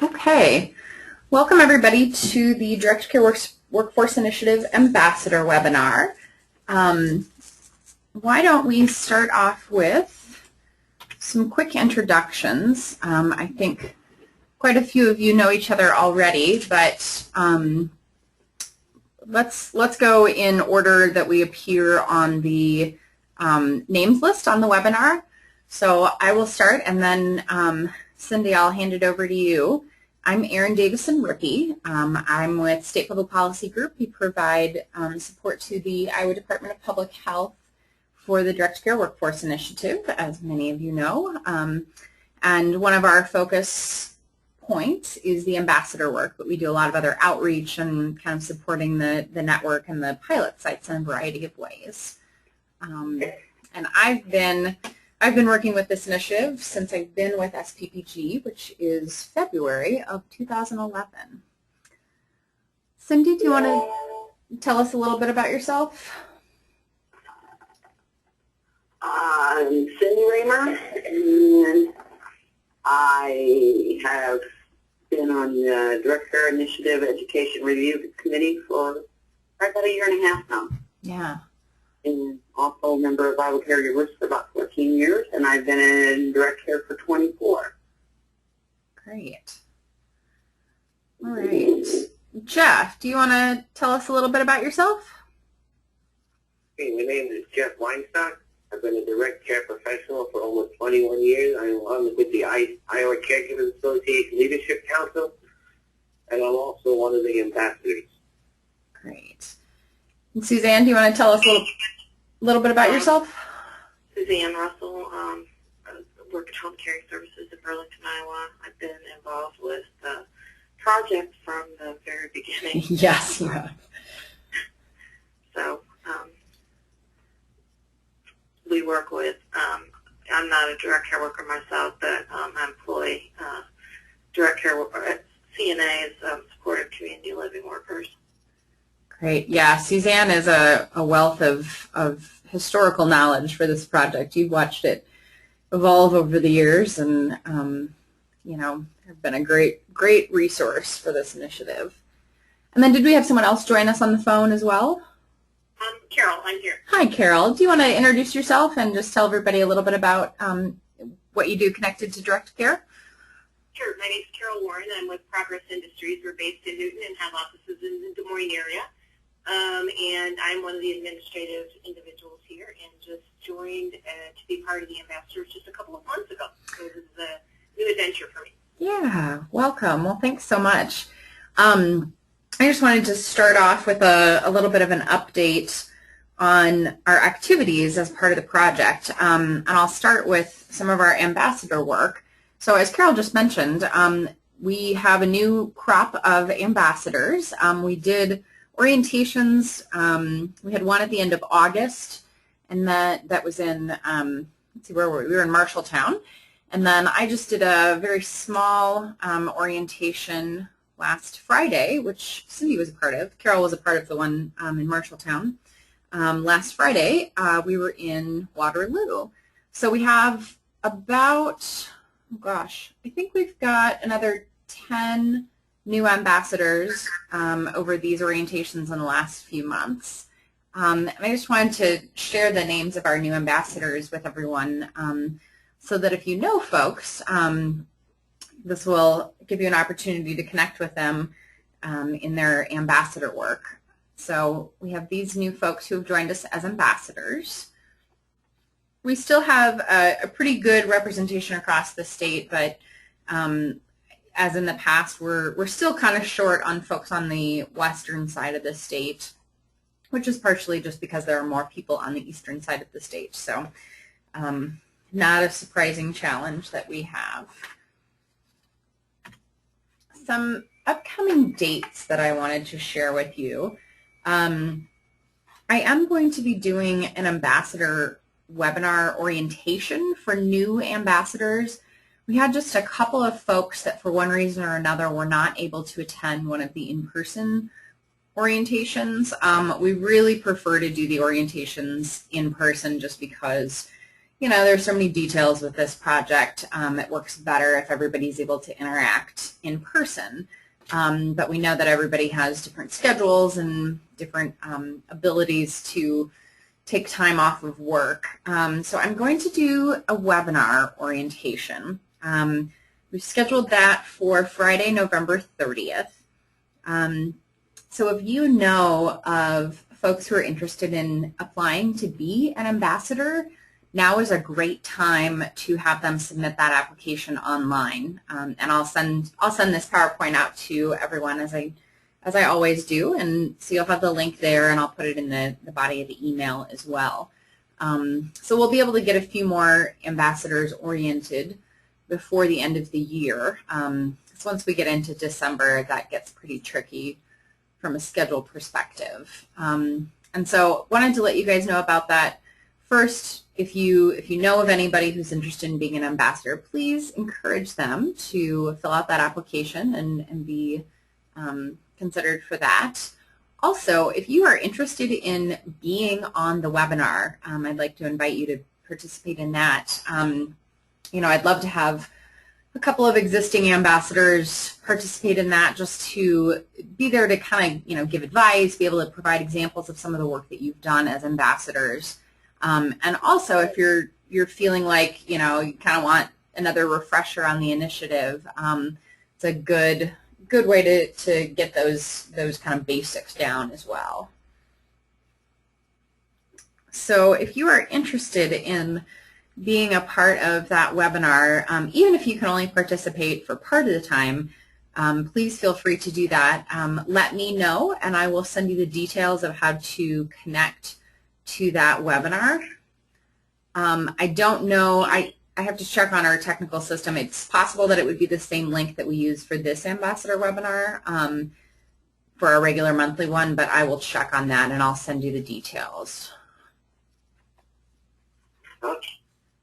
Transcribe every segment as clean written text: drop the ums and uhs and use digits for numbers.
Okay, welcome everybody to the Direct Care Workforce Initiative Ambassador webinar. Why don't we start off with some quick introductions. I think quite a few of you know each other already, but let's go in order that we appear on the names list on the webinar. So I will start, and then Cindy, I'll hand it over to you. I'm Erin Davison-Rippey. I'm with State Public Policy Group. We provide support to the Iowa Department of Public Health for the Direct Care Workforce Initiative, as many of you know. And one of our focus points is the ambassador work, but we do a lot of other outreach and kind of supporting the network and the pilot sites in a variety of ways. And I've been working with this initiative since I've been with SPPG, which is February of 2011. Cindy, do you want to tell us a little bit about yourself? I'm Cindy Raymer, and I have been on the Direct Care Initiative Education Review Committee for about a year and a half now. Yeah. And also a member of Iowa Caregivers for about 14 years, and I've been in direct care for 24. Great. All right. Jeff, do you want to tell us a little bit about yourself? Hey, my name is Jeff Weinstock. I've been a direct care professional for almost 21 years. I'm with the Iowa Caregivers Association Leadership Council, and I'm also one of the ambassadors. Great. And Suzanne, do you want to tell us a little bit about yourself? Suzanne Russell, I work at Home Caring Services in Burlington, Iowa. I've been involved with the project from the very beginning. Yes, you have. So we work with, I'm not a direct care worker myself, but I employ direct care worker, CNAs, supportive community living workers. Great. Yeah, Suzanne is a wealth of historical knowledge for this project. You've watched it evolve over the years, and you know, have been a great resource for this initiative. And then, did we have someone else join us on the phone as well? Carol, I'm here. Hi, Carol. Do you want to introduce yourself and just tell everybody a little bit about what you do connected to direct care? Sure. My name is Carol Warren. I'm with Progress Industries. We're based in Newton and have offices in the Des Moines area. And I'm one of the administrative individuals here and just joined to be part of the ambassadors just a couple of months ago. So this is a new adventure for me. Yeah, welcome. Well, thanks so much. I just wanted to start off with a little bit of an update on our activities as part of the project. And I'll start with some of our ambassador work. So as Carol just mentioned, we have a new crop of ambassadors. We did orientations. We had one at the end of August, and that was in, let's see, where were we? We were in Marshalltown. And then I just did a very small orientation last Friday, which Cindy was a part of. Carol was a part of the one in Marshalltown. Last Friday, we were in Waterloo. So we have about, oh gosh, I think we've got another 10 new ambassadors over these orientations in the last few months. And I just wanted to share the names of our new ambassadors with everyone so that if you know folks, this will give you an opportunity to connect with them in their ambassador work. So we have these new folks who have joined us as ambassadors. We still have a pretty good representation across the state, but as in the past, we're still kind of short on folks on the western side of the state, which is partially just because there are more people on the eastern side of the state. So not a surprising challenge that we have. Some upcoming dates that I wanted to share with you. I am going to be doing an ambassador webinar orientation for new ambassadors. We had just a couple of folks that for one reason or another were not able to attend one of the in-person orientations. We really prefer to do the orientations in person just because there's so many details with this project. It works better if everybody's able to interact in person. But we know that everybody has different schedules and different abilities to take time off of work. So I'm going to do a webinar orientation. We've scheduled that for Friday, November 30th. So if you know of folks who are interested in applying to be an ambassador, now is a great time to have them submit that application online. And I'll send this PowerPoint out to everyone as I always do, and so you'll have the link there, and I'll put it in the body of the email as well. So we'll be able to get a few more ambassadors oriented before the end of the year. So once we get into December, that gets pretty tricky from a schedule perspective. And so wanted to let you guys know about that. First, if you know of anybody who's interested in being an ambassador, please encourage them to fill out that application and be considered for that. Also, if you are interested in being on the webinar, I'd like to invite you to participate in that. I'd love to have a couple of existing ambassadors participate in that, just to be there to kind of, give advice, be able to provide examples of some of the work that you've done as ambassadors. And also, if you're feeling like, you kind of want another refresher on the initiative, it's a good way to get those kind of basics down as well. So if you are interested in being a part of that webinar, even if you can only participate for part of the time, please feel free to do that. Let me know, and I will send you the details of how to connect to that webinar. I don't know, I have to check on our technical system. It's possible that it would be the same link that we use for this ambassador webinar for our regular monthly one, but I will check on that and I'll send you the details.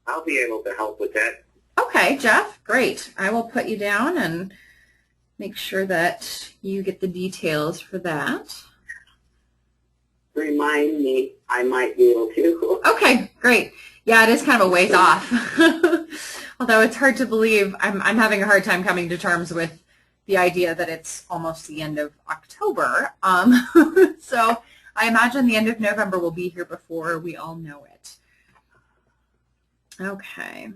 I'll be able to help with that. Okay, Jeff, great. I will put you down and make sure that you get the details for that. Remind me, I might be able to. Okay, great. Yeah, it is kind of a ways off. Although it's hard to believe, I'm having a hard time coming to terms with the idea that it's almost the end of October. So I imagine the end of November will be here before we all know it. Okay.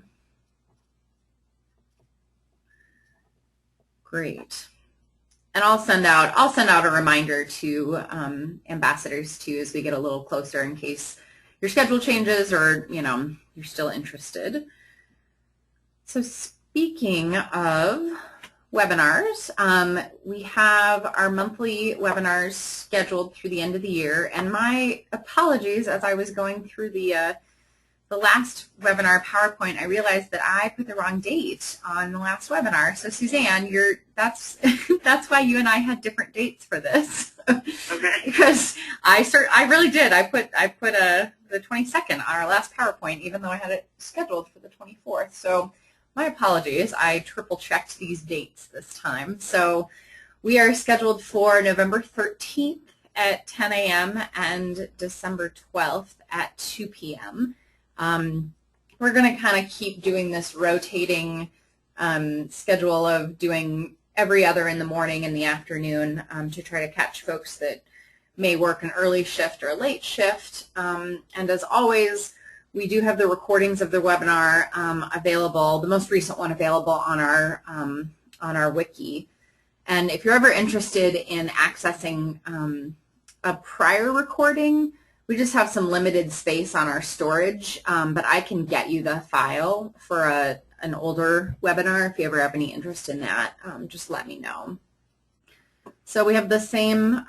Great. And I'll send out a reminder to ambassadors too as we get a little closer, in case your schedule changes or you're still interested. So speaking of webinars, we have our monthly webinars scheduled through the end of the year, and my apologies, as I was going through the last webinar PowerPoint, I realized that I put the wrong date on the last webinar. So Suzanne, that's why you and I had different dates for this. Okay. Because I really did. I put the 22nd on our last PowerPoint, even though I had it scheduled for the 24th. So my apologies. I triple checked these dates this time. So we are scheduled for November 13th at 10 a.m. and December 12th at 2 p.m. We're going to kind of keep doing this rotating schedule of doing every other in the morning and the afternoon to try to catch folks that may work an early shift or a late shift. And as always, we do have the recordings of the webinar available, the most recent one available on our wiki. And if you're ever interested in accessing a prior recording, we just have some limited space on our storage, but I can get you the file for an older webinar if you ever have any interest in that. Just let me know. So we have the same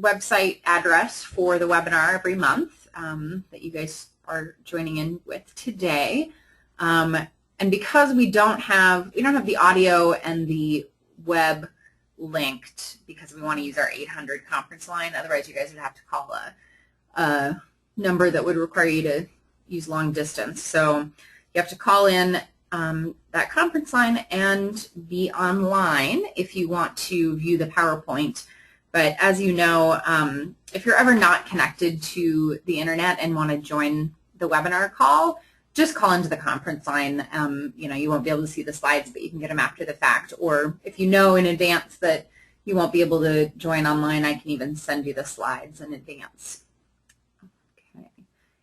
website address for the webinar every month that you guys are joining in with today. And because we don't have the audio and the web linked, because we want to use our 800 conference line. Otherwise, you guys would have to call a number that would require you to use long distance. So you have to call in that conference line and be online if you want to view the PowerPoint. But as you know, if you're ever not connected to the internet and want to join the webinar call, just call into the conference line. You won't be able to see the slides, but you can get them after the fact. Or if you know in advance that you won't be able to join online, I can even send you the slides in advance. Okay.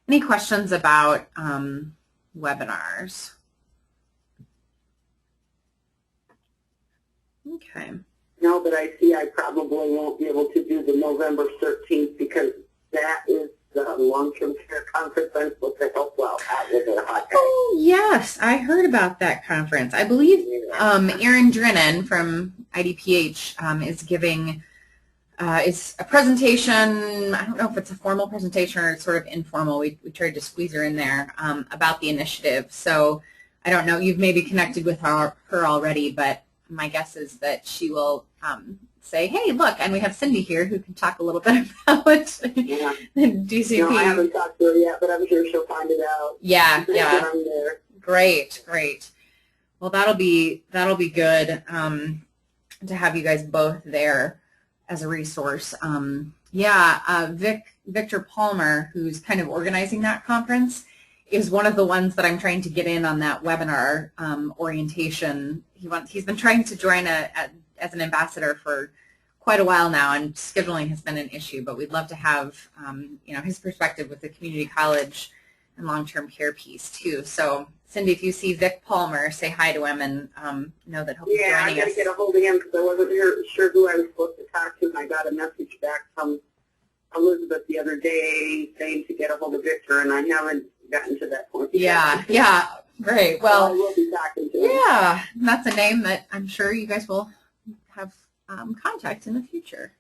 Any questions about webinars? Okay. No, but I see I probably won't be able to do the November 13th because that is the long-term care conference I'm supposed to help out at with a hot guy. Oh, yes. I heard about that conference. I believe Erin Drennan from IDPH is giving it's a presentation. I don't know if it's a formal presentation or it's sort of informal. We tried to squeeze her in there about the initiative. So I don't know. You've maybe connected with her already, but my guess is that she will say, hey, look, and we have Cindy here who can talk a little bit about DCP. No, I haven't talked to her yet, but I'm sure she'll find it out. Yeah. Great. Well, that'll be good to have you guys both there as a resource. Victor Palmer, who's kind of organizing that conference, is one of the ones that I'm trying to get in on that webinar orientation. He's been trying to join as an ambassador for quite a while now, and scheduling has been an issue, but we'd love to have his perspective with the community college and long-term care piece too. So Cindy, if you see Vic Palmer, say hi to him and know that he'll be joining us. Yeah, I got to get a hold of him because I wasn't sure who I was supposed to talk to, and I got a message back from Elizabeth the other day saying to get a hold of Victor, and I haven't gotten to that point yet. Yeah, great. Well, so I will be talking to him. Yeah, that's a name that I'm sure you guys will have contact in the future.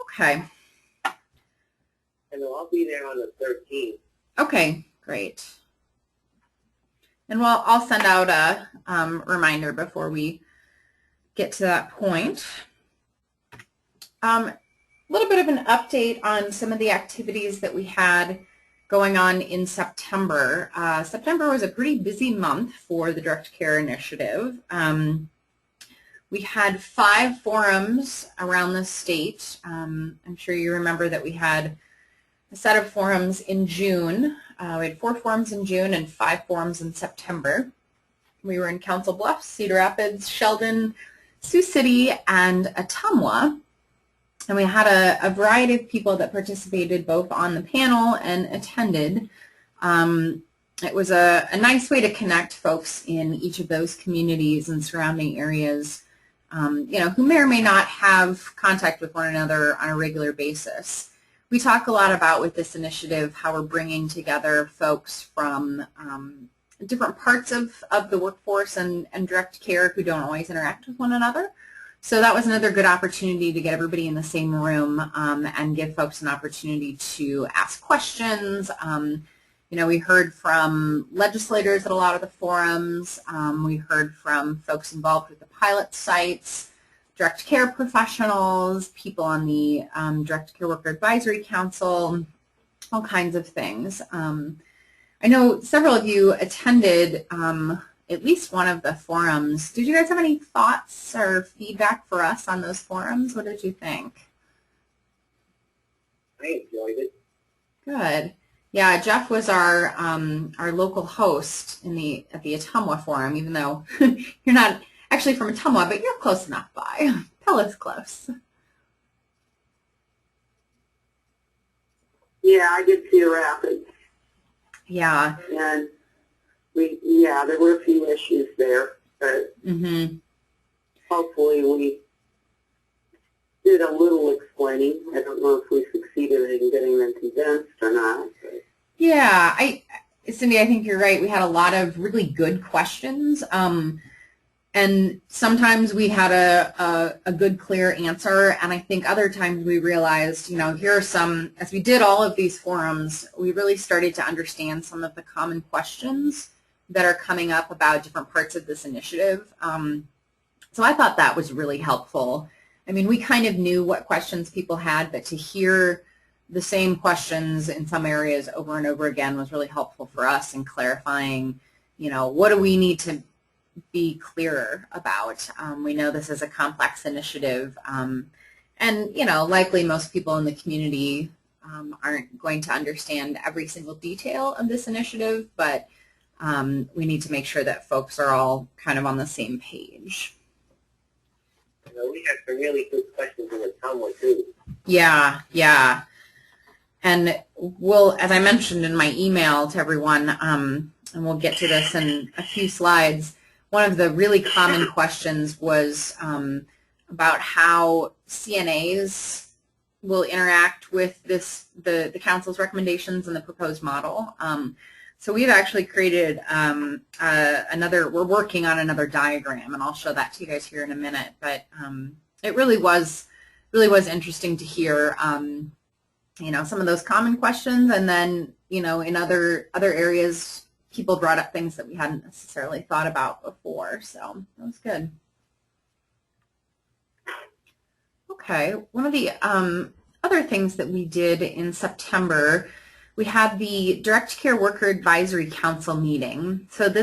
Okay. And I'll be there on the 13th. Okay, great. And I'll send out a reminder before we get to that point. A little bit of an update on some of the activities that we had going on in September. September was a pretty busy month for the Direct Care Initiative. We had 5 forums around the state. I'm sure you remember that we had a set of forums in June. We had 4 forums in June and 5 forums in September. We were in Council Bluffs, Cedar Rapids, Sheldon, Sioux City, and Ottumwa. And we had a variety of people that participated both on the panel and attended. It was a nice way to connect folks in each of those communities and surrounding areas, who may or may not have contact with one another on a regular basis. We talk a lot about with this initiative how we're bringing together folks from different parts of the workforce and direct care who don't always interact with one another. So that was another good opportunity to get everybody in the same room and give folks an opportunity to ask questions. We heard from legislators at a lot of the forums. We heard from folks involved with the pilot sites, direct care professionals, people on the Direct Care Worker Advisory Council, all kinds of things. I know several of you attended at least one of the forums. Did you guys have any thoughts or feedback for us on those forums? What did you think? I enjoyed it. Good. Yeah, Jeff was our local host at the Ottumwa forum, even though you're not actually from Ottumwa, but you're close enough by. Pella's close. Yeah, I did Cedar Rapids. Yeah. And there were a few issues there, but hopefully we did a little explaining. I don't know if we succeeded in getting them convinced or not. But. Yeah, Cindy, I think you're right. We had a lot of really good questions, and sometimes we had a good, clear answer, and I think other times we realized, here are some, as we did all of these forums, we really started to understand some of the common questions that are coming up about different parts of this initiative. So I thought that was really helpful. I mean, we kind of knew what questions people had, but to hear the same questions in some areas over and over again was really helpful for us in clarifying, what do we need to be clearer about. We know this is a complex initiative, and, likely most people in the community aren't going to understand every single detail of this initiative, but we need to make sure that folks are all kind of on the same page. We had some really good questions in the Talmud too. Yeah, yeah. And we'll, as I mentioned in my email to everyone, and we'll get to this in a few slides, one of the really common questions was about how CNAs will interact with the council's recommendations and the proposed model. So we've actually created we're working on another diagram, and I'll show that to you guys here in a minute. But it really was interesting to hear, some of those common questions, and then, in other areas, people brought up things that we hadn't necessarily thought about before. So that was good. Okay, one of the other things that we did in September, we had the Direct Care Worker Advisory Council meeting. So the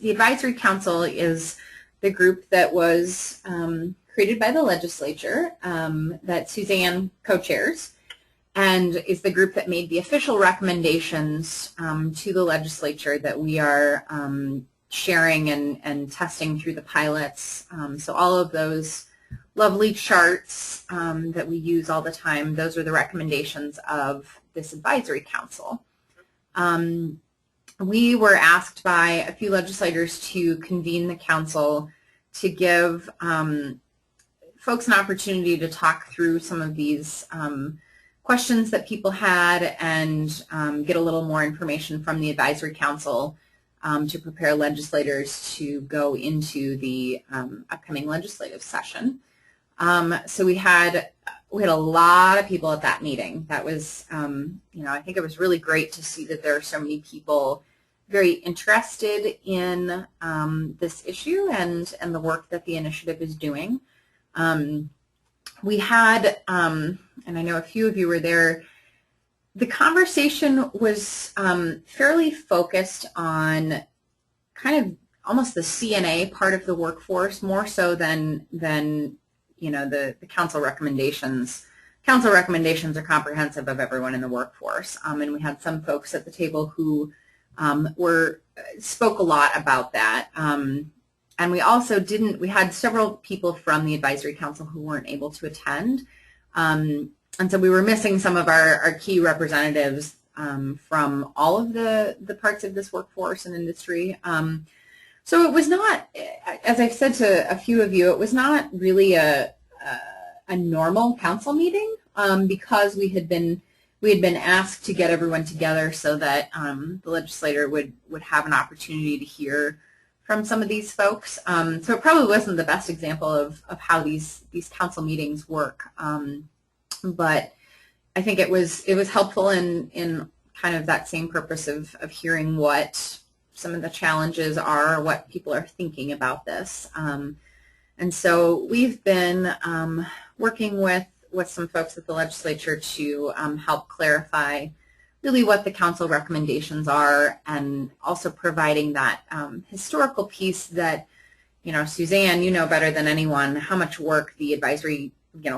Advisory Council is the group that was created by the legislature that Suzanne co-chairs, and is the group that made the official recommendations to the legislature that we are sharing and testing through the pilots. So all of those lovely charts that we use all the time, those are the recommendations of this advisory council. We were asked by a few legislators to convene the council to give folks an opportunity to talk through some of these questions that people had and get a little more information from the advisory council to prepare legislators to go into the upcoming legislative session. So we had a lot of people at that meeting. That was, I think it was really great to see that there are so many people very interested in this issue and the work that the initiative is doing. We had, and I know a few of you were there, the conversation was fairly focused on kind of almost the CNA part of the workforce, more so than the council recommendations. Council recommendations are comprehensive of everyone in the workforce, and we had some folks at the table who spoke a lot about that. And we also we had several people from the advisory council who weren't able to attend. And so we were missing some of our key representatives from all of the parts of this workforce and industry. So it was not, as I've said to a few of you, it was not really a normal council meeting because we had been asked to get everyone together so that the legislator would have an opportunity to hear from some of these folks. So it probably wasn't the best example of how these council meetings work. But I think it was helpful in kind of that same purpose of hearing what some of the challenges are, what people are thinking about this. And so we've been working with some folks at the legislature to help clarify really what the council recommendations are, and also providing that historical piece that, Suzanne, you know better than anyone how much work the advisory,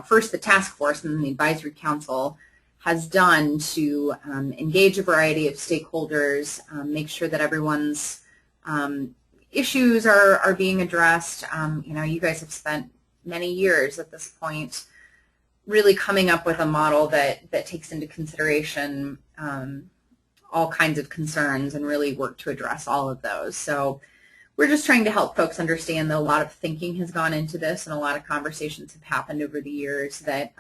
first the task force and then the advisory council has done to engage a variety of stakeholders, make sure that everyone's issues are being addressed. You guys have spent many years at this point really coming up with a model that takes into consideration all kinds of concerns and really work to address all of those. So we're just trying to help folks understand that a lot of thinking has gone into this and a lot of conversations have happened over the years that,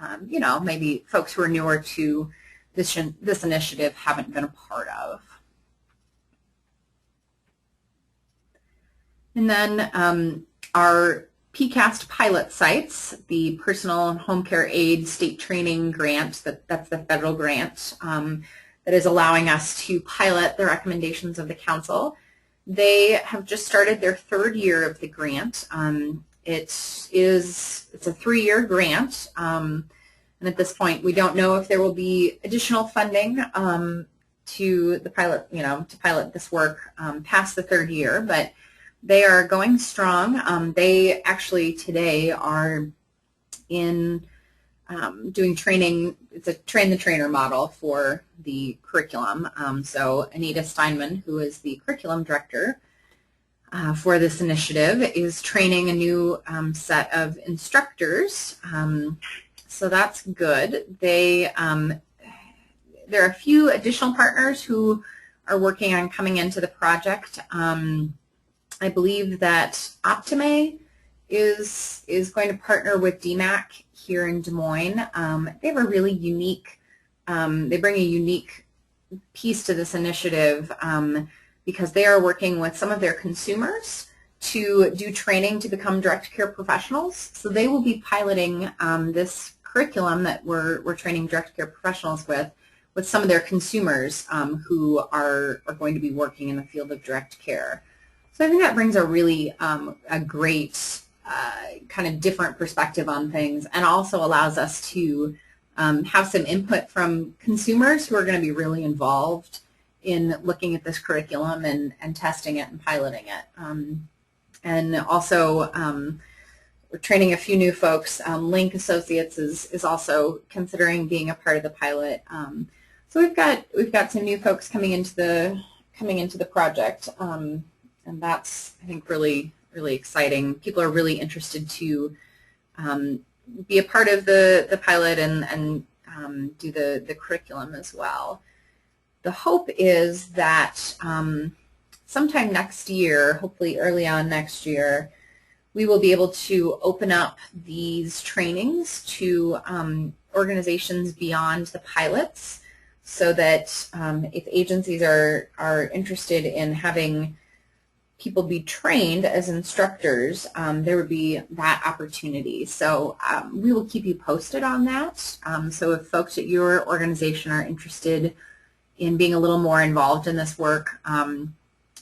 maybe folks who are newer to this initiative haven't been a part of. And then our PCAST pilot sites, the Personal and Home Care Aid State Training Grant, that's the federal grant that is allowing us to pilot the recommendations of the council. They have just started their third year of the grant. It's a 3-year grant, and at this point we don't know if there will be additional funding to the pilot, to pilot this work past the third year, but they are going strong. They actually today are in doing training. It's a train the trainer model for the curriculum. So Anita Steinman, who is the curriculum director for this initiative, is training a new set of instructors. So that's good. There are a few additional partners who are working on coming into the project. I believe that Optime is going to partner with DMAC here in Des Moines. They have a really unique, they bring a unique piece to this initiative because they are working with some of their consumers to do training to become direct care professionals. So they will be piloting this curriculum that we're training direct care professionals with some of their consumers who are going to be working in the field of direct care. So I think that brings a really a great kind of different perspective on things, and also allows us to have some input from consumers who are going to be really involved in looking at this curriculum and testing it and piloting it. And also we're training a few new folks. Link Associates is also considering being a part of the pilot. So we've got some new folks coming into the project, and that's, I think, really exciting. People are really interested to be a part of the pilot and do the curriculum as well. The hope is that sometime next year, hopefully early on next year, we will be able to open up these trainings to organizations beyond the pilots, so that if agencies are interested in having people be trained as instructors, there would be that opportunity. So we will keep you posted on that. So if folks at your organization are interested in being a little more involved in this work,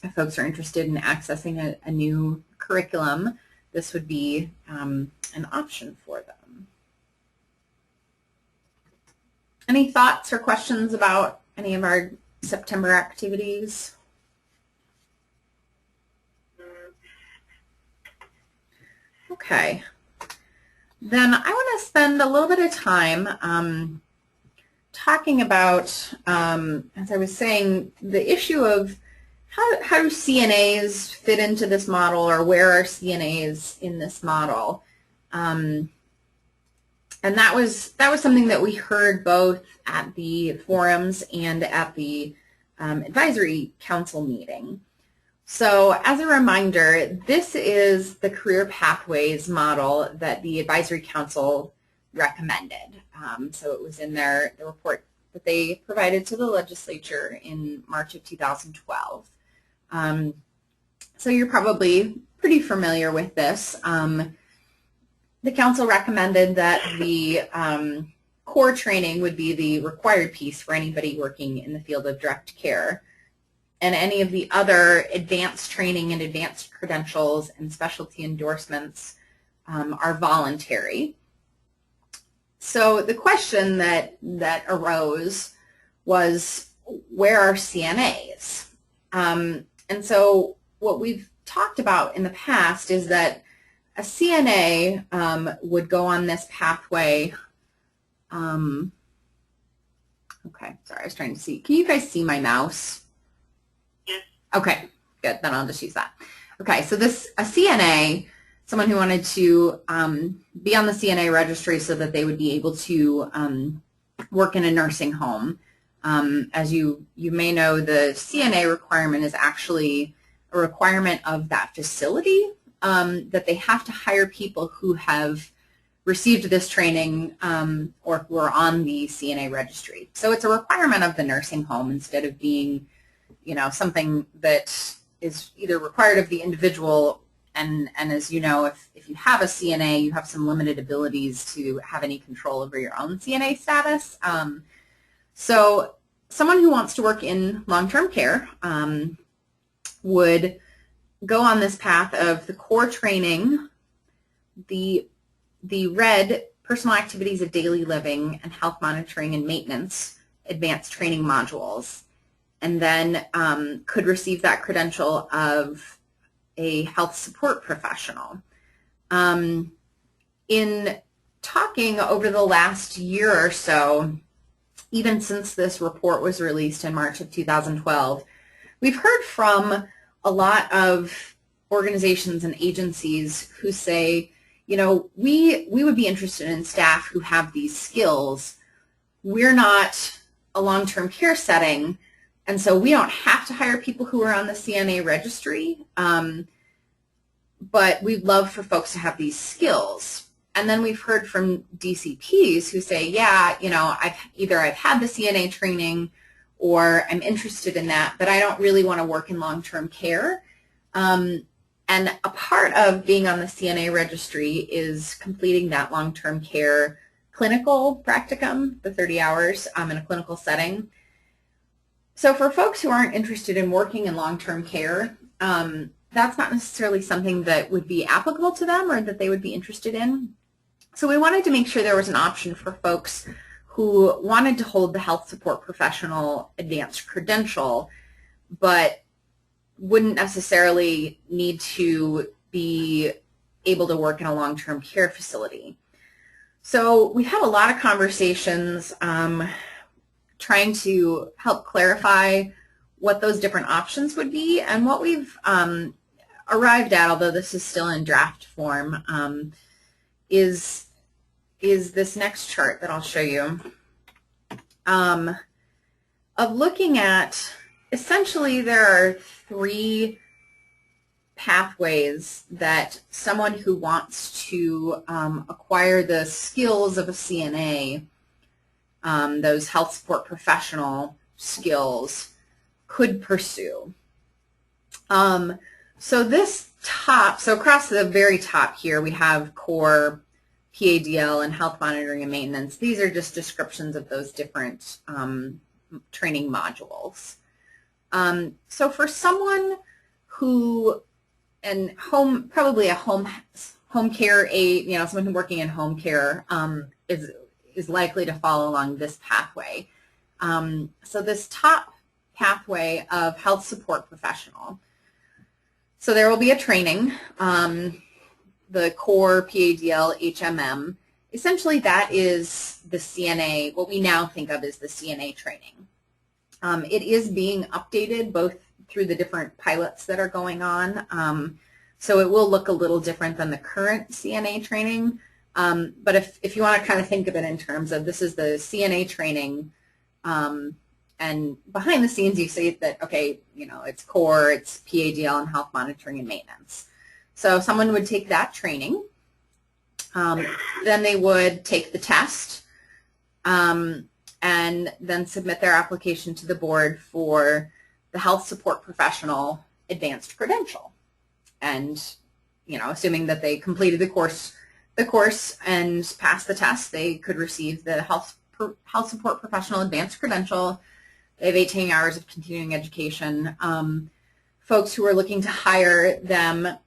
if folks are interested in accessing a new curriculum, this would be an option for them. Any thoughts or questions about any of our September activities? Okay. Then I want to spend a little bit of time talking about, as I was saying, the issue of how do CNAs fit into this model, or where are CNAs in this model? And that was something that we heard both at the forums and at the advisory council meeting. So as a reminder, this is the career pathways model that the advisory council recommended. So it was in the report that they provided to the legislature in March of 2012. So you're probably pretty familiar with this. The council recommended that the core training would be the required piece for anybody working in the field of direct care, and any of the other advanced training and advanced credentials and specialty endorsements are voluntary. So the question that arose was, where are CNAs? And so what we've talked about in the past is that a CNA would go on this pathway. Okay, sorry, I was trying to see. Can you guys see my mouse? Yes. Okay, good. Then I'll just use that. Okay, so a CNA, someone who wanted to be on the CNA registry so that they would be able to work in a nursing home. As you may know, the CNA requirement is actually a requirement of that facility, that they have to hire people who have received this training or who are on the CNA registry. So it's a requirement of the nursing home instead of being, something that is either required of the individual, and as you know, if you have a CNA, you have some limited abilities to have any control over your own CNA status. So someone who wants to work in long-term care would go on this path of the core training, the red personal activities of daily living and health monitoring and maintenance advanced training modules, and then could receive that credential of a health support professional. In talking over the last year or so, even since this report was released in March of 2012, we've heard from a lot of organizations and agencies who say, you know, we would be interested in staff who have these skills. We're not a long-term care setting, and so we don't have to hire people who are on the CNA registry, but we'd love for folks to have these skills. And then we've heard from DCPs who say, yeah, you know, I've had the CNA training or I'm interested in that, but I don't really want to work in long-term care. And a part of being on the CNA registry is completing that long-term care clinical practicum, the 30 hours in a clinical setting. So for folks who aren't interested in working in long-term care, that's not necessarily something that would be applicable to them or that they would be interested in. So we wanted to make sure there was an option for folks who wanted to hold the health support professional advanced credential, but wouldn't necessarily need to be able to work in a long-term care facility. So we had a lot of conversations trying to help clarify what those different options would be, and what we've arrived at, although this is still in draft form, is this next chart that I'll show you, of looking at, essentially there are 3 pathways that someone who wants to acquire the skills of a CNA, those health support professional skills, could pursue. So this top, so across the very top here we have core, PADL, and health monitoring and maintenance. These are just descriptions of those different training modules. So for someone who, and probably a home care aide, you know, someone who's working in home care is likely to follow along this pathway. So this top pathway of health support professional. So there will be a training, the core, PADL, HMM. Essentially that is the CNA, what we now think of as the CNA training. It is being updated both through the different pilots that are going on. So it will look a little different than the current CNA training. But if you want to kind of think of it in terms of this is the CNA training, and behind the scenes you see that, okay, you know, it's core, it's PADL, and health monitoring and maintenance. So someone would take that training, then they would take the test, and then submit their application to the board for the health support professional advanced credential. And, you know, assuming that they completed the course and passed the test, they could receive the health support professional advanced credential. They have 18 hours of continuing education. Folks who are looking to hire them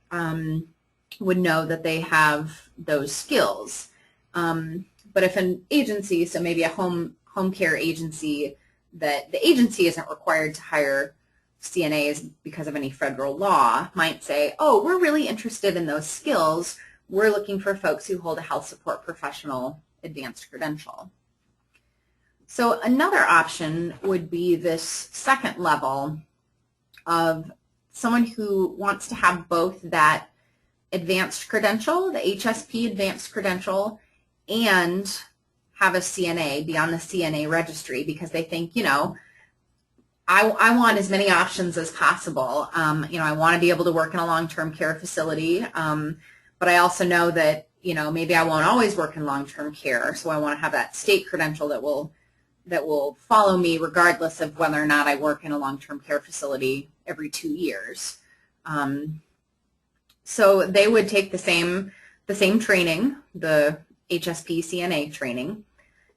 would know that they have those skills. But if an agency, so maybe a home care agency, that the agency isn't required to hire CNAs because of any federal law, might say, oh, we're really interested in those skills. We're looking for folks who hold a health support professional advanced credential. So another option would be this second level of someone who wants to have both that advanced credential, the HSP advanced credential, and have a CNA, be on the CNA registry, because they think, you know, I want as many options as possible. You know, I want to be able to work in a long-term care facility, but I also know that, you know, maybe I won't always work in long-term care, so I want to have that state credential that will follow me regardless of whether or not I work in a long-term care facility every 2 years. So they would take the same training, the HSP CNA training,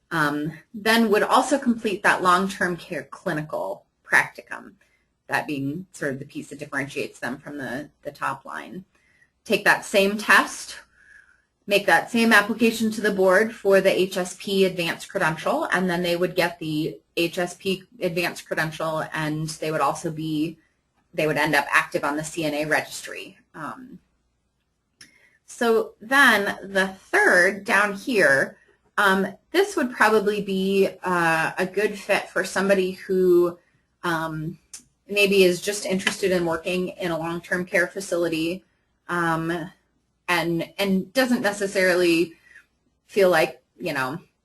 then would also complete that long-term care clinical practicum, that being sort of the piece that differentiates them from the top line. Take that same test, make that same application to the board for the HSP advanced credential, and then they would get the HSP advanced credential, and they would also they would end up active on the CNA registry. So then the third down here, this would probably be a good fit for somebody who maybe is just interested in working in a long-term care facility and doesn't necessarily feel like,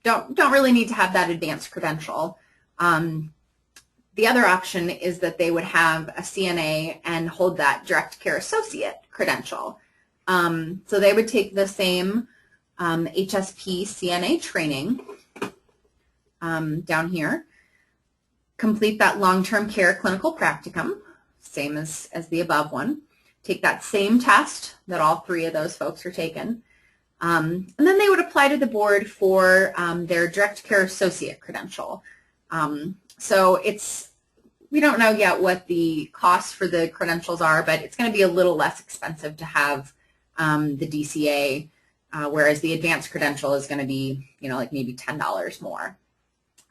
don't really need to have that advanced credential. The other option is that they would have a CNA and hold that direct care associate credential. So they would take the same HSP CNA training down here, complete that long-term care clinical practicum, same as the above one, take that same test that all three of those folks are taking, and then they would apply to the board for their direct care associate credential. So we don't know yet what the costs for the credentials are, but it's going to be a little less expensive to have the DCA, whereas the advanced credential is going to be, like maybe $10 more.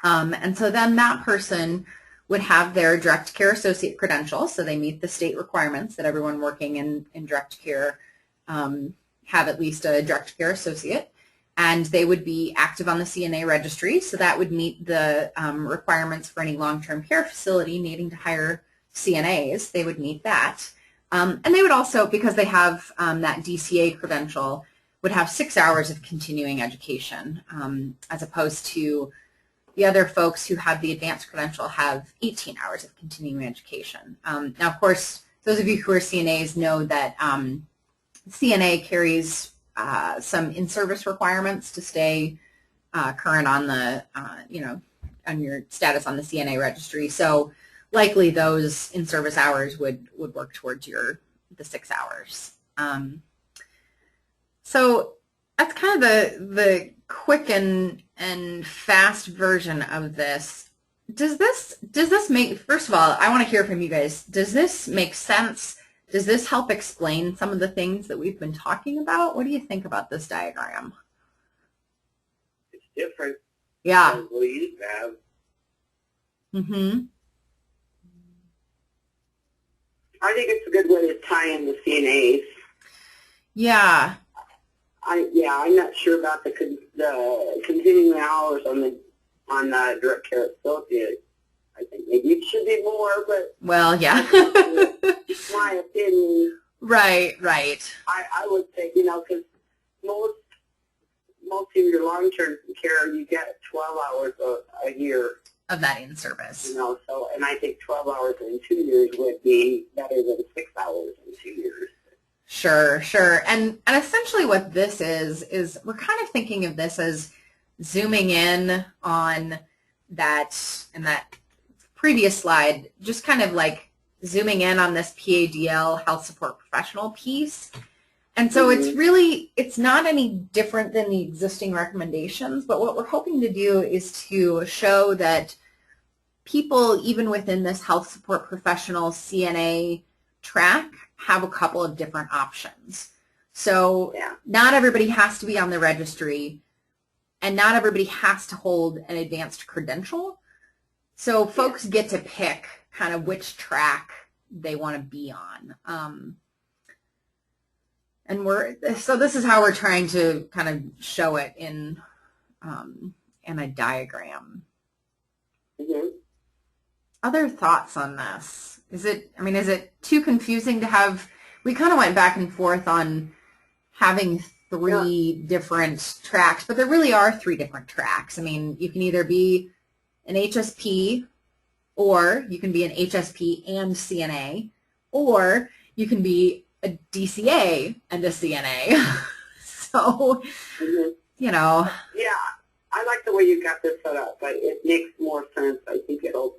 And so then that person would have their direct care associate credential, so they meet the state requirements that everyone working in direct care have at least a direct care associate, and they would be active on the CNA registry, so that would meet the requirements for any long-term care facility needing to hire CNAs. They would meet that. And they would also, because they have that DCA credential, would have 6 hours of continuing education, as opposed to the other folks who have the advanced credential have 18 hours of continuing education. Now, of course, those of you who are CNAs know that CNA carries some in-service requirements to stay current on the, on your status on the CNA registry. So likely those in-service hours would work towards the 6 hours. So that's kind of the quick and fast version of this. Does this make, first of all, I want to hear from you guys. Does this make sense? Does this help explain some of the things that we've been talking about? What do you think about this diagram? It's different. Yeah. Than what we used to have. Mm-hmm. I think it's a good way to tie in the CNAs. Yeah. I'm not sure about the continuing hours on the direct care associate. I think maybe it should be more, but well, yeah. my opinion. Right. I would say, because most of your long-term care, you get 12 hours a year of that in service. So, and I think 12 hours in 2 years would be better than 6 hours in 2 years. Sure. And essentially what this is we're kind of thinking of this as zooming in on that, in that previous slide, just kind of like zooming in on this PADL health support professional piece. And so it's not any different than the existing recommendations, but what we're hoping to do is to show that people, even within this health support professional CNA track, have a couple of different options. So not everybody has to be on the registry, and not everybody has to hold an advanced credential. So folks get to pick kind of which track they want to be on. And so this is how we're trying to kind of show it in a diagram. Mm-hmm. Other thoughts on this? Is it too confusing to have? We kind of went back and forth on having three different tracks, but there really are three different tracks. I mean, you can either be an HSP, or you can be an HSP and CNA, or you can be a DCA and a CNA. So, Yeah, I like the way you got this set up, but it makes more sense. I think it'll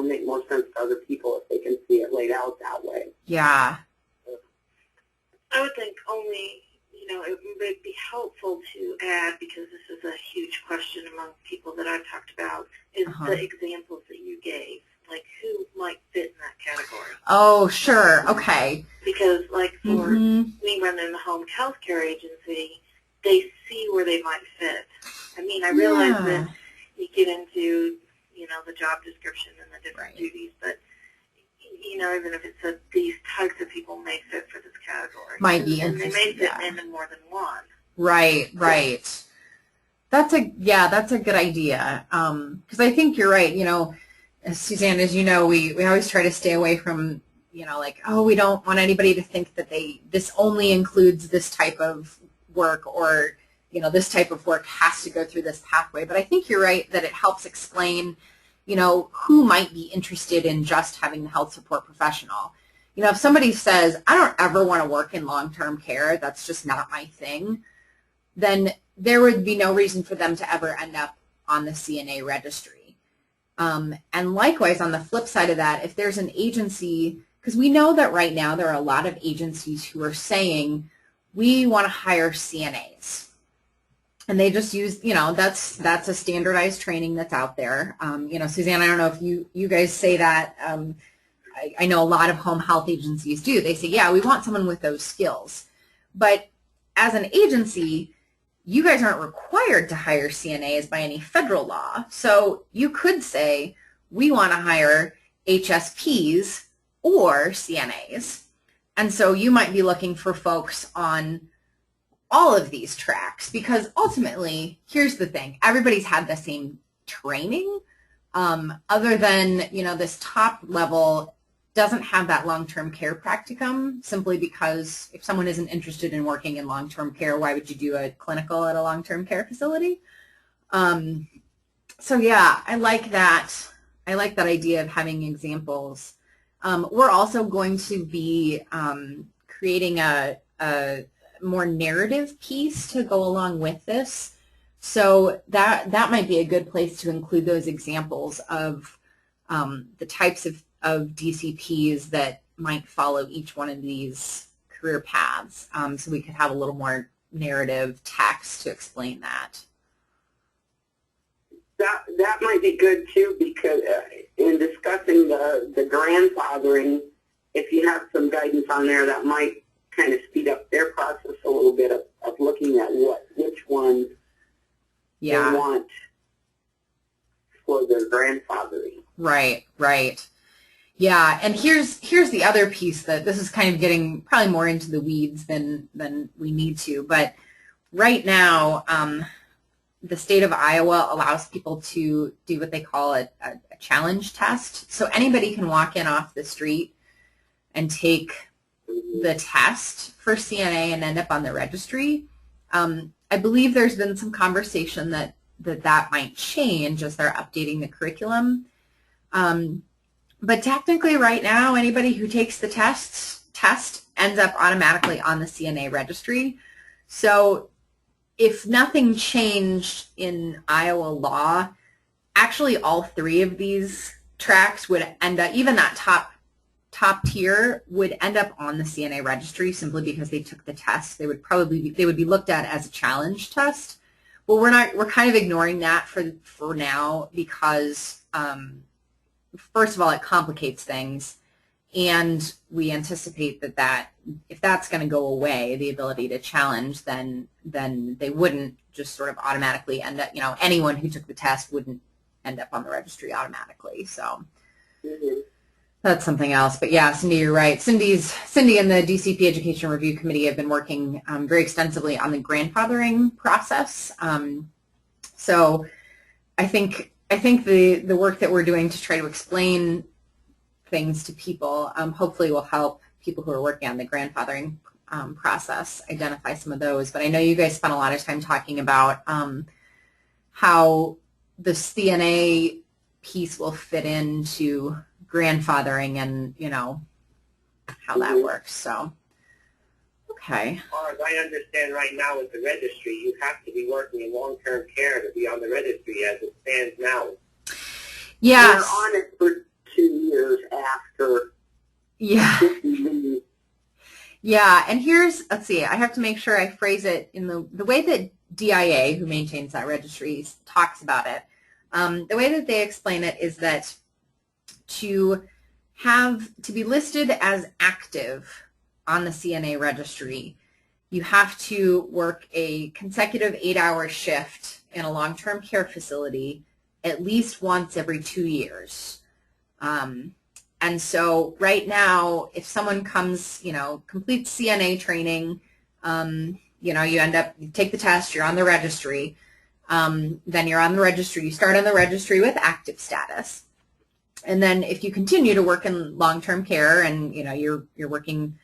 make more sense to other people if they can see it laid out that way. Yeah. I would think only, it would be helpful to add, because this is a huge question among people that I've talked about, is the examples that you gave. Like, who might fit in that category? Oh, sure. Okay. Because, like, for me running the home health care agency, they see where they might fit. I mean, I realize that you get into, the job description and the different duties, but, you know, even if it says these types of people may fit for this category. Might be and they may interesting. fit into more than one. Right. That's a good idea. Because I think you're right. You know, Suzanne, as you know, we always try to stay away from, you know, like, oh, we don't want anybody to think that this only includes this type of work, or, you know, this type of work has to go through this pathway. But I think you're right that it helps explain, you know, who might be interested in just having the health support professional. You know, if somebody says, I don't ever want to work in long-term care, that's just not my thing, then there would be no reason for them to ever end up on the CNA registry. And likewise, on the flip side of that, if there's an agency, because we know that right now there are a lot of agencies who are saying, we want to hire CNAs. And they just use, you know, that's a standardized training that's out there. You know, Suzanne, I don't know if you guys say that. I know a lot of home health agencies do. They say, yeah, we want someone with those skills. But as an agency, you guys aren't required to hire CNAs by any federal law. So you could say, we want to hire HSPs or CNAs. And so you might be looking for folks on all of these tracks, because ultimately, here's the thing, everybody's had the same training, other than, you know, this top level doesn't have that long-term care practicum, simply because if someone isn't interested in working in long-term care, why would you do a clinical at a long-term care facility? So yeah, I like that idea of having examples. We're also going to be creating a more narrative piece to go along with this. So that might be a good place to include those examples of the types of DCPs that might follow each one of these career paths. So we could have a little more narrative text to explain that. That might be good too, because in discussing the grandfathering, if you have some guidance on there, that might kind of speed up their process a little bit of looking at which ones they want for their grandfathering. Right. Yeah, and here's the other piece, that this is kind of getting probably more into the weeds than we need to, but right now the state of Iowa allows people to do what they call a challenge test. So anybody can walk in off the street and take the test for CNA and end up on the registry. I believe there's been some conversation that might change as they're updating the curriculum. But technically right now, anybody who takes the test ends up automatically on the CNA registry. So if nothing changed in Iowa law, actually all three of these tracks would end up, even that top tier would end up on the CNA registry, simply because they took the test. They would be looked at as a challenge test. But we're kind of ignoring that for now, because first of all, it complicates things, and we anticipate that if that's going to go away, the ability to challenge, then they wouldn't just sort of automatically end up, you know, anyone who took the test wouldn't end up on the registry automatically. So that's something else. But yeah, Cindy, you're right. Cindy and the DCP Education Review Committee have been working very extensively on the grandfathering process. So I think the work that we're doing to try to explain things to people hopefully will help people who are working on the grandfathering process identify some of those. But I know you guys spent a lot of time talking about how the CNA piece will fit into grandfathering, and, you know, how that works. So, okay. As far as I understand right now with the registry, you have to be working in long-term care to be on the registry as it stands now. Yes. We're on it for 2 years after. Yeah. Yeah, and let's see, I have to make sure I phrase it in the way that DIA, who maintains that registry, talks about it. The way that they explain it is that to be listed as active on the CNA registry, you have to work a consecutive 8-hour shift in a long-term care facility at least once every 2 years. And so right now, if someone comes, completes CNA training, you take the test, you're on the registry, then you're on the registry, you start on the registry with active status. And then if you continue to work in long-term care and, you're working,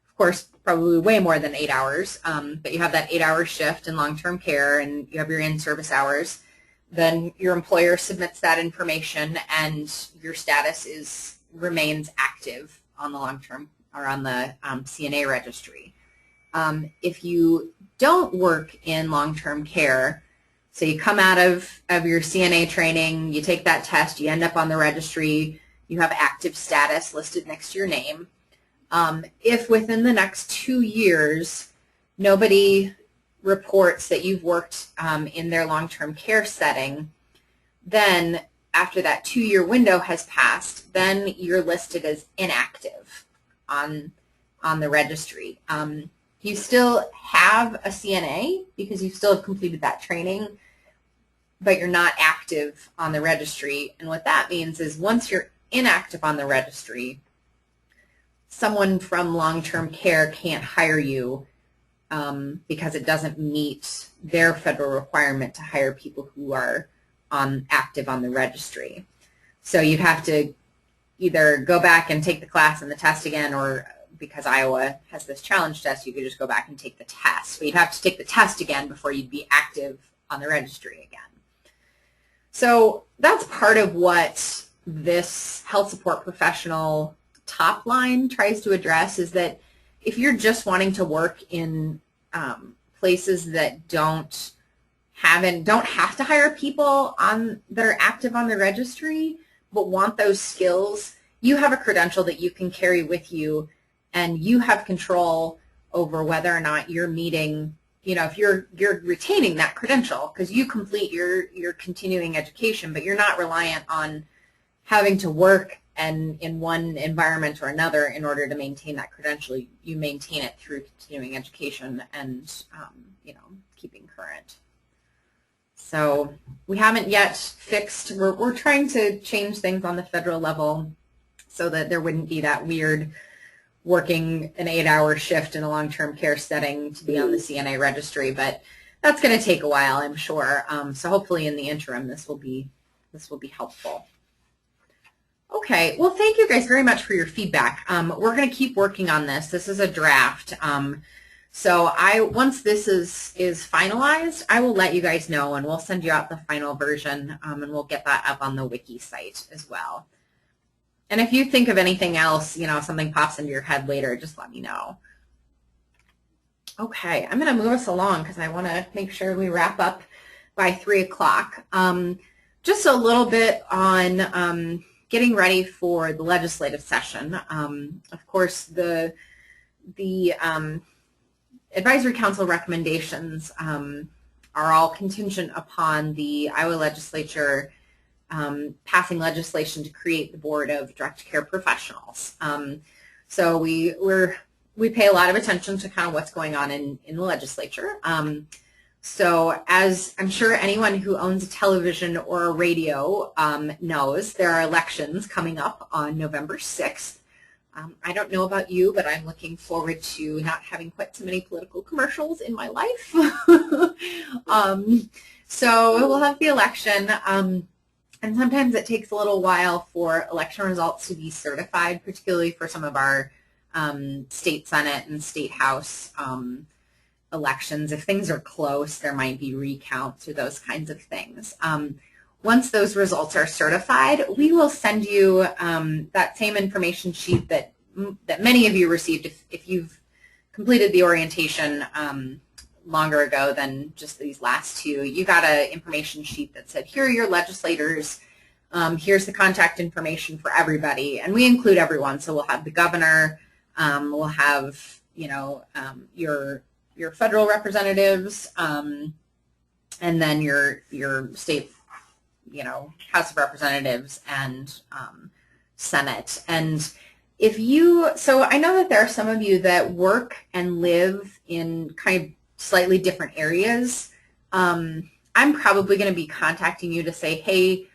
of course, probably way more than 8 hours, but you have that 8-hour shift in long-term care and you have your in-service hours, then your employer submits that information and your status remains active on the long-term or on the CNA registry. If you don't work in long-term care, so you come out of your CNA training, you take that test, you end up on the registry, you have active status listed next to your name. If within the next 2 years nobody reports that you've worked in their long-term care setting, then after that 2-year window has passed, then you're listed as inactive on the registry. You still have a CNA because you still have completed that training, but you're not active on the registry. And what that means is once you're inactive on the registry, someone from long-term care can't hire you because it doesn't meet their federal requirement to hire people who are active on the registry. So you'd have to either go back and take the class and the test again, or because Iowa has this challenge test, you could just go back and take the test. But you'd have to take the test again before you'd be active on the registry again. So that's part of what this health support professional top line tries to address, is that if you're just wanting to work in places that don't have to hire people that are active on the registry but want those skills, you have a credential that you can carry with you, and you have control over whether or not you're meeting, if you're retaining that credential because you complete your continuing education, but you're not reliant on having to work and in one environment or another in order to maintain that credential. You maintain it through continuing education and keeping current. So we haven't yet fixed, we're trying to change things on the federal level so that there wouldn't be that weird working an 8-hour shift in a long-term care setting to be on the CNA registry, but that's going to take a while, I'm sure. So hopefully in the interim this will be helpful. Okay, well, thank you guys very much for your feedback. We're going to keep working on this. This is a draft. So once this is finalized, I will let you guys know, and we'll send you out the final version, and we'll get that up on the wiki site as well. And if you think of anything else, something pops into your head later, just let me know. Okay, I'm going to move us along because I want to make sure we wrap up by 3 o'clock. Just a little bit on getting ready for the legislative session. Of course, the Advisory Council recommendations are all contingent upon the Iowa legislature passing legislation to create the Board of Direct Care Professionals. So we pay a lot of attention to kind of what's going on in the legislature. So as I'm sure anyone who owns a television or a radio knows, there are elections coming up on November 6th. I don't know about you, but I'm looking forward to not having quite so many political commercials in my life. So we'll have the election, and sometimes it takes a little while for election results to be certified, particularly for some of our state Senate and state House elections. If things are close, there might be recounts or those kinds of things. Once those results are certified, we will send you that same information sheet that many of you received if you've completed the orientation longer ago than just these last 2. You got an information sheet that said, here are your legislators, here's the contact information for everybody, and we include everyone. So we'll have the governor, we'll have your federal representatives, and then your state House of Representatives and Senate. And so I know that there are some of you that work and live in kind of slightly different areas. I'm probably going to be contacting you to say, hey,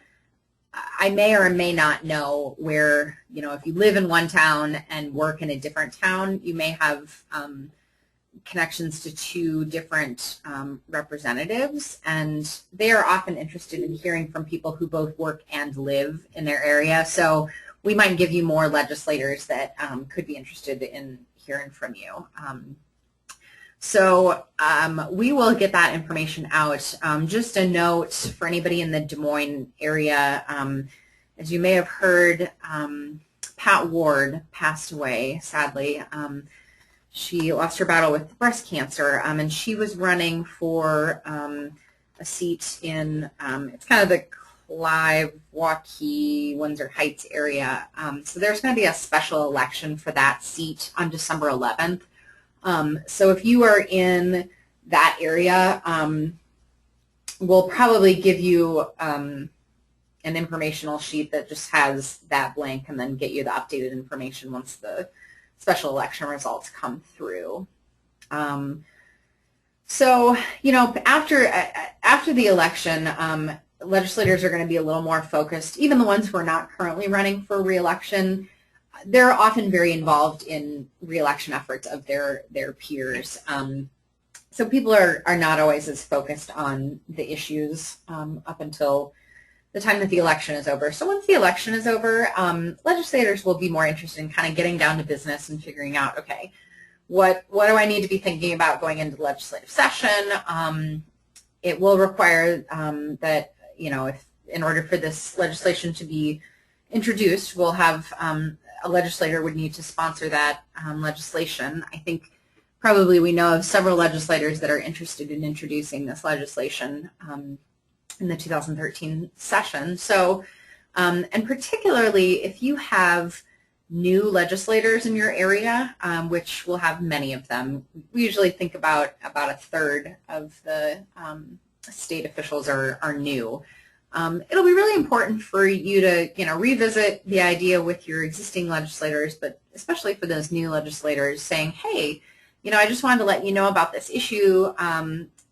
I may or may not know where, if you live in one town and work in a different town, you may have connections to two different representatives, and they are often interested in hearing from people who both work and live in their area. So we might give you more legislators that could be interested in hearing from you. So we will get that information out. Just a note for anybody in the Des Moines area, as you may have heard, Pat Ward passed away, sadly. She lost her battle with breast cancer, and she was running for a seat in, it's kind of the Clive, Waukee, Windsor Heights area. So there's going to be a special election for that seat on December 11th. So if you are in that area, we'll probably give you an informational sheet that just has that blank, and then get you the updated information once the special election results come through. So, after the election, legislators are going to be a little more focused. Even the ones who are not currently running for re-election, they're often very involved in re-election efforts of their peers. So people are not always as focused on the issues up until the time that the election is over. So once the election is over, legislators will be more interested in kind of getting down to business and figuring out, okay, what do I need to be thinking about going into the legislative session? It will require that, if in order for this legislation to be introduced, we'll have a legislator would need to sponsor that legislation. I think probably we know of several legislators that are interested in introducing this legislation in the 2013 session. So, and particularly if you have new legislators in your area, which we'll have many of them, we usually think about a third of the state officials are new. It'll be really important for you to, revisit the idea with your existing legislators, but especially for those new legislators, saying, hey, I just wanted to let you know about this issue.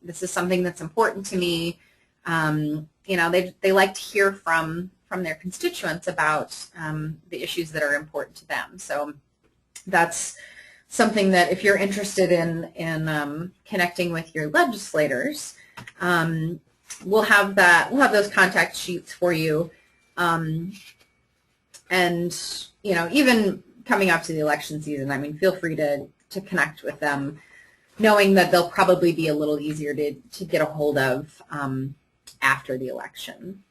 This is something that's important to me. They like to hear from their constituents about the issues that are important to them. So that's something that if you're interested in connecting with your legislators, we'll have those contact sheets for you. And even coming up to the election season, feel free to connect with them, knowing that they'll probably be a little easier to get a hold of after the election.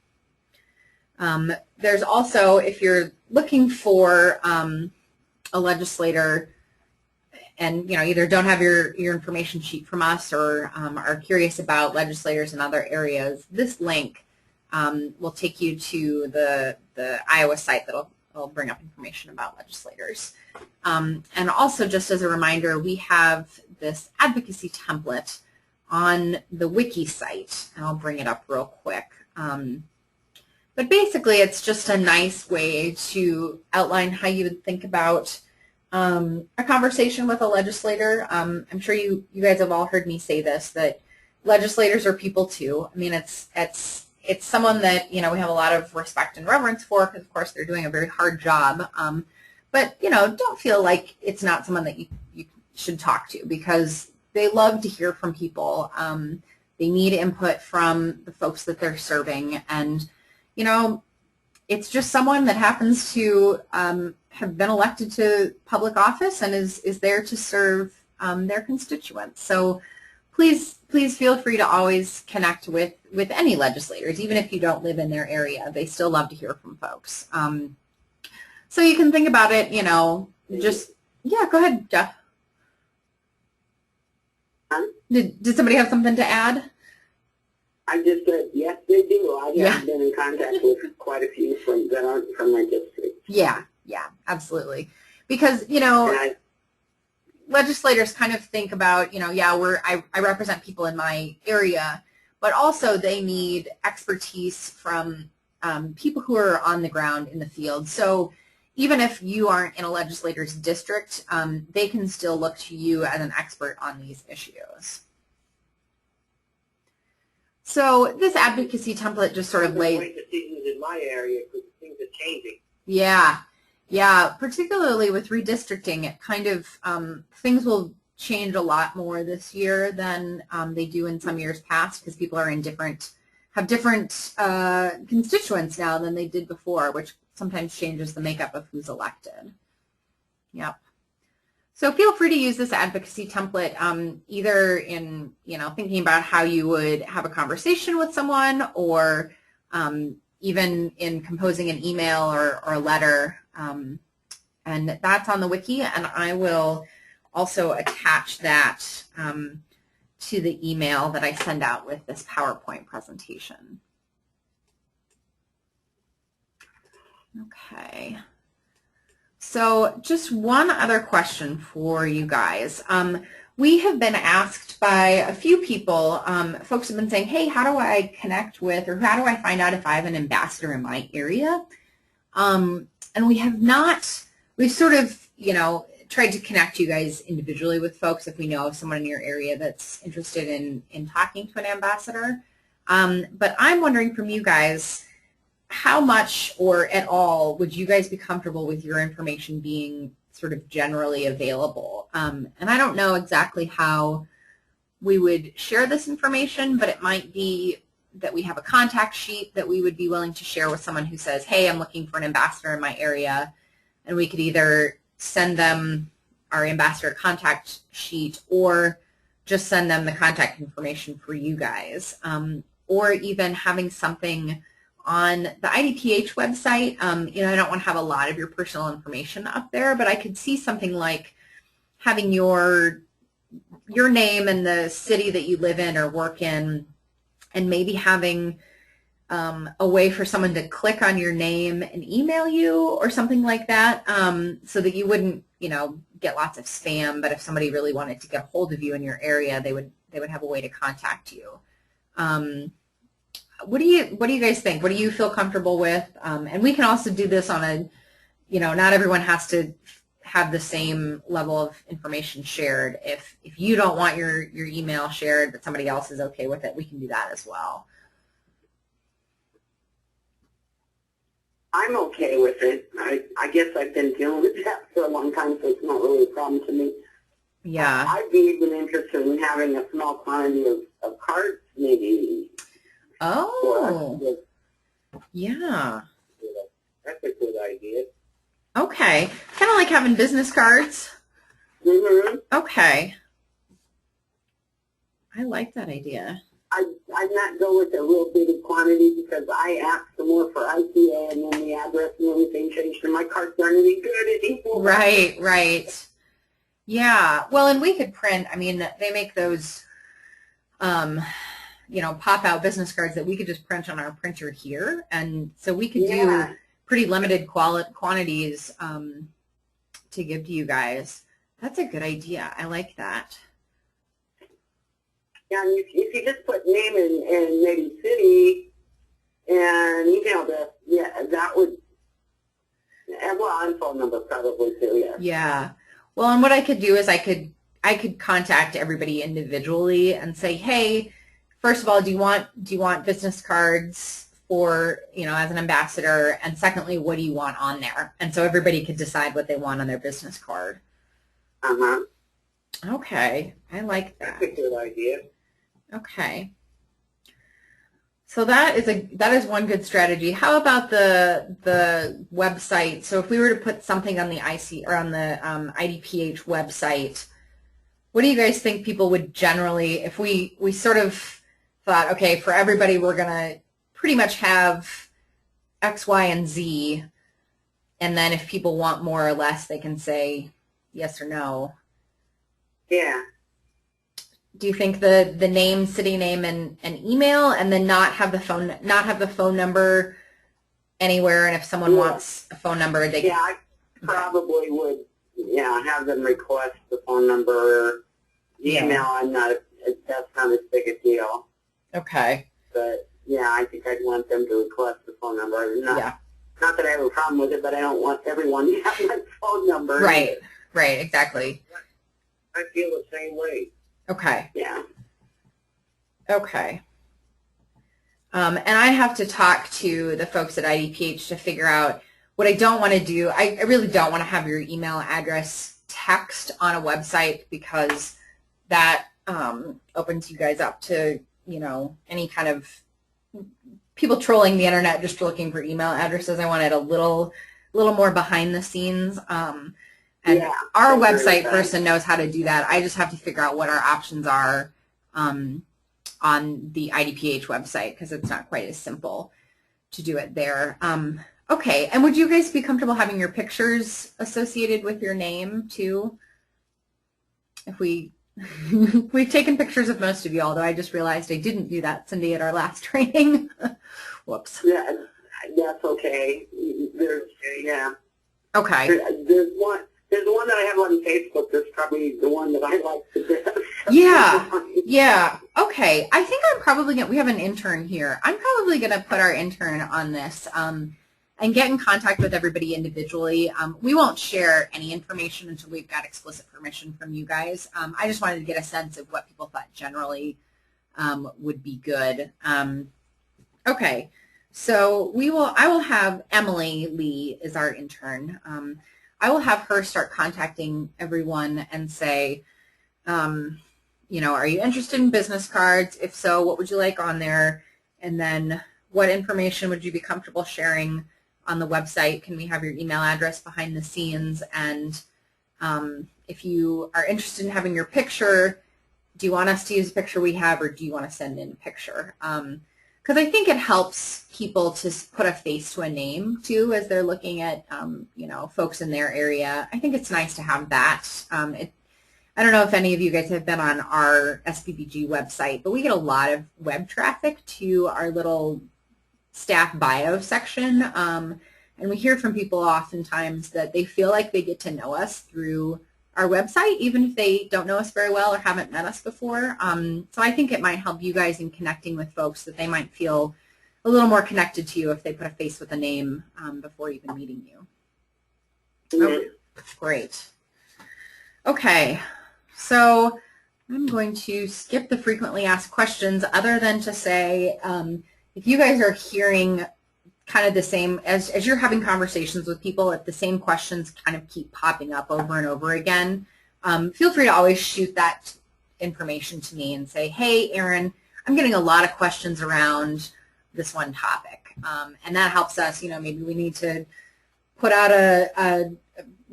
There's also, if you're looking for a legislator and either don't have your information sheet from us or are curious about legislators in other areas, this link will take you to the Iowa site that'll bring up information about legislators. And also, just as a reminder, we have this advocacy template on the wiki site, and I'll bring it up real quick. But basically, it's just a nice way to outline how you would think about a conversation with a legislator. I'm sure you guys have all heard me say this, that legislators are people too. It's someone that we have a lot of respect and reverence for, because of course they're doing a very hard job. But don't feel like it's not someone that you should talk to, because they love to hear from people. They need input from the folks that they're serving, and it's just someone that happens to have been elected to public office and is there to serve their constituents. So please feel free to always connect with any legislators, even if you don't live in their area. They still love to hear from folks. So you can think about it, yeah, go ahead, Jeff. Did somebody have something to add? I just said, yes, they do. I have been in contact with quite a few that aren't from my district. Yeah, absolutely. Because, legislators kind of think about, I represent people in my area, but also they need expertise from people who are on the ground in the field. So even if you aren't in a legislator's district, they can still look to you as an expert on these issues. So this advocacy template just sort of lays. Make decisions in my area because things are changing. Yeah, yeah. Particularly with redistricting, it kind of things will change a lot more this year than they do in some years past because people are in have different constituents now than they did before, which sometimes changes the makeup of who's elected. Yep. So feel free to use this advocacy template either in, thinking about how you would have a conversation with someone or even in composing an email or a letter. And that's on the wiki, and I will also attach that to the email that I send out with this PowerPoint presentation. Okay. So just one other question for you guys. We have been asked by a few people, folks have been saying, hey, how do I connect with, or how do I find out if I have an ambassador in my area? And we have not, we've sort of, tried to connect you guys individually with folks if we know of someone in your area that's interested in talking to an ambassador. But I'm wondering from you guys, how much or at all would you guys be comfortable with your information being sort of generally available? And I don't know exactly how we would share this information, but it might be that we have a contact sheet that we would be willing to share with someone who says, hey, I'm looking for an ambassador in my area. And we could either send them our ambassador contact sheet or just send them the contact information for you guys. Or even having something on the IDPH website. I don't want to have a lot of your personal information up there, but I could see something like having your name and the city that you live in or work in, and maybe having a way for someone to click on your name and email you or something like that, so that you wouldn't, get lots of spam. But if somebody really wanted to get a hold of you in your area, they would have a way to contact you. What do you guys think? What do you feel comfortable with? And we can also do this on a, not everyone has to have the same level of information shared. If you don't want your email shared, but somebody else is okay with it, we can do that as well. I'm okay with it. I guess I've been dealing with that for a long time, so it's not really a problem to me. Yeah. I'd be even interested in having a small quantity of cards, maybe. Oh, yeah. That's a good idea. Okay. Kind of like having business cards. Mm-hmm. Okay. I like that idea. I'd not go with a real big quantity because I asked for more for ICA and then the address and everything changed and my cards aren't any good anymore. Right. Yeah. Well, and we could print, they make those, pop-out business cards that we could just print on our printer here. And so we could do pretty limited quantities to give to you guys. That's a good idea. I like that. Yeah, and if you just put name and maybe city and email address, that would, and phone number probably too, yeah. Yeah. Well, and what I could do is I could contact everybody individually and say, hey, first of all, do you want business cards for, as an ambassador? And secondly, what do you want on there? And so everybody could decide what they want on their business card. Uh-huh. Okay. I like that. That's a good idea. Okay. So that is one good strategy. How about the website? So if we were to put something on the IDPH website, what do you guys think people would generally, if we sort of thought, okay, for everybody we're going to pretty much have X, Y, and Z, and then if people want more or less, they can say yes or no. Yeah. Do you think the name, city name, and email, and then not have the phone number anywhere? And if someone wants a phone number, they can. I probably would. Have them request the phone number. Email, that's not as big a deal. Okay. But I think I'd want them to request the phone number. Not that I have a problem with it, but I don't want everyone to have my phone number. Right. Exactly. I feel the same way. Okay. Yeah. Okay. And I have to talk to the folks at IDPH to figure out what I don't want to do. I really don't want to have your email address text on a website, because that opens you guys up to, you know, any kind of people trolling the internet just looking for email addresses. I want it a little more behind the scenes. And Yeah, our I agree website with that. person knows how to do that. I just have to figure out what our options are on the IDPH website, because it's not quite as simple to do it there. Okay, and would you guys be comfortable having your pictures associated with your name too? If we've taken pictures of most of you, although I just realized I didn't do that, Cindy, at our last training. Whoops. Yeah, that's okay. Yeah. Okay. There's one that I have on Facebook that's probably the one that I like the best. Yeah. Yeah. Okay. I think I'm probably going to, we have an intern here. I'm probably going to put our intern on this and get in contact with everybody individually. We won't share any information until we've got explicit permission from you guys. I just wanted to get a sense of what people thought generally would be good. Okay. So I will have Emily Lee is our intern. I will have her start contacting everyone and say, you know, are you interested in business cards? If so, what would you like on there? And then what information would you be comfortable sharing on the website? Can we have your email address behind the scenes? And if you are interested in having your picture, do you want us to use a picture we have, or do you want to send in a picture? Because I think it helps people to put a face to a name too as they're looking at, you know, folks in their area. I think it's nice to have that. I don't know if any of you guys have been on our SPBG website, but we get a lot of web traffic to our little staff bio section. And we hear from people oftentimes that they feel like they get to know us through our website, even if they don't know us very well or haven't met us before. So I think it might help you guys in connecting with folks, that they might feel a little more connected to you if they put a face with a name before even meeting you. Mhm. Oh, great. Okay, so I'm going to skip the frequently asked questions, other than to say, if you guys are hearing kind of the same, as you're having conversations with people, if the same questions kind of keep popping up over and over again, feel free to always shoot that information to me and say, hey, Erin, I'm getting a lot of questions around this one topic. And that helps us, you know, maybe we need to put out a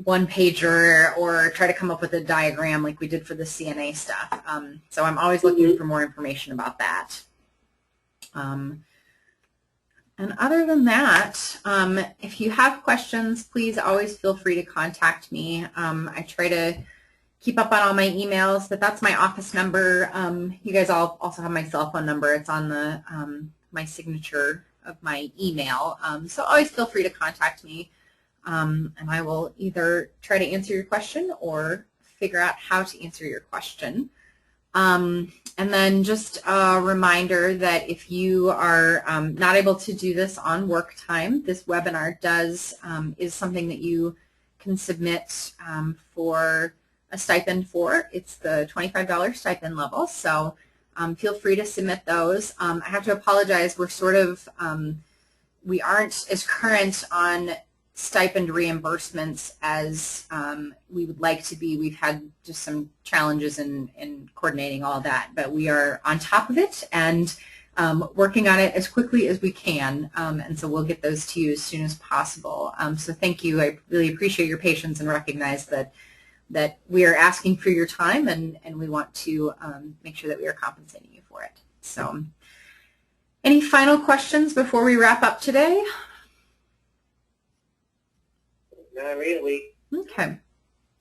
one-pager or try to come up with a diagram like we did for the CNA stuff. So I'm always looking for more information about that. And other than that, if you have questions, please always feel free to contact me. I try to keep up on all my emails, but that's my office number. You guys all also have my cell phone number. It's on the my signature of my email. So always feel free to contact me, and I will either try to answer your question or figure out how to answer your question. And then just a reminder that if you are not able to do this on work time, this webinar is something that you can submit for a stipend for. It's the $25 stipend level, so feel free to submit those. I have to apologize, we're sort of, we aren't as current on stipend reimbursements as we would like to be. We've had just some challenges in coordinating all that, but we are on top of it and working on it as quickly as we can, and so we'll get those to you as soon as possible. So thank you. I really appreciate your patience and recognize that we are asking for your time, and we want to make sure that we are compensating you for it. So any final questions before we wrap up today? Not really. Okay,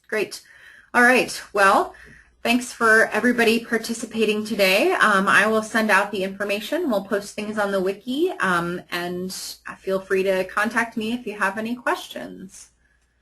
great. All right, well, thanks for everybody participating today. I will send out the information. We'll post things on the wiki, and feel free to contact me if you have any questions.